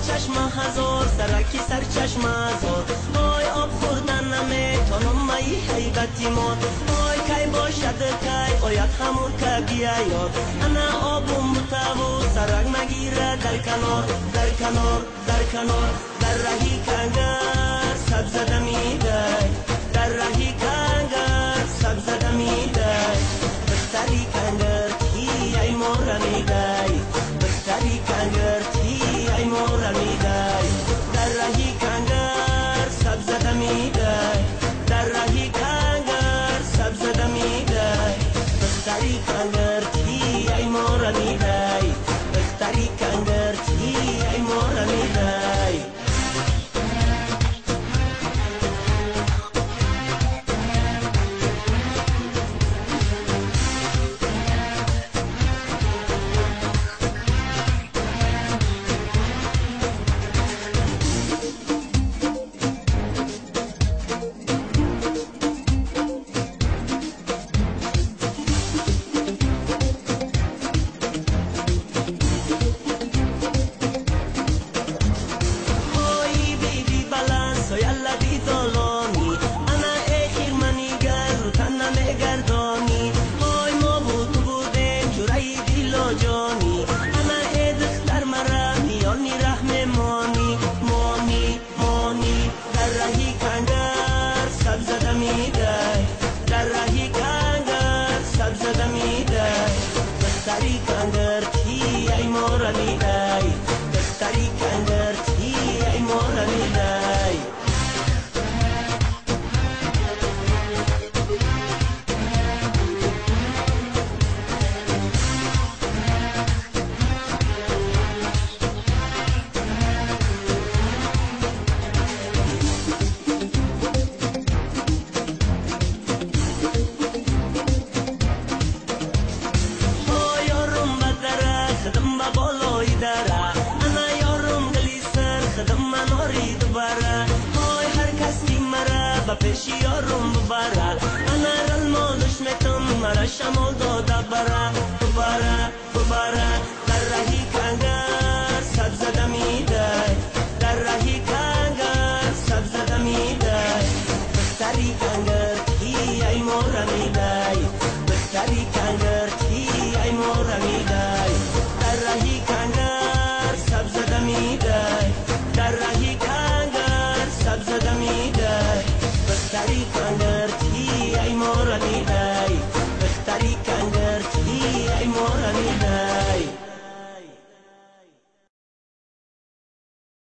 چشم هزار سرکی سر چشم هزار وای آب خوردن نمیتونم مایی حیبتی مون وای کی باشد کی آید همون که بیاید انا آبم بتاو سرک مگیره در کنار در کنار در کنار در رهی کنگر سبز دمیده در رهی کنگر سبز دمیده بستری کنگر کی ای مورمیده بستری کنگر کی ای مورمیده در رهی کنگر سبز دمیده در رهی کنگر سبز دمیده بستری کنگر کی ای مورمیده بستری کنگر کی ای مورمیده در رهی کنگر سبز دمیده بستری کنگر کی ای مورمیده بستری کنگر کی ای مورمیده پیشی یارم ببره انا رل مالش میتم مرا شمال داده بره ببره ببره در رهی کنگر سبز دمیده در رهی کنگر سبز دمیده بستری کنگر کی ای مورمیده بستری کنگر کی ای مورمیده در رهی کنگر سبز دمیده در رهی کنگر سبز دمیده بستری کنگر کی ای مورمیده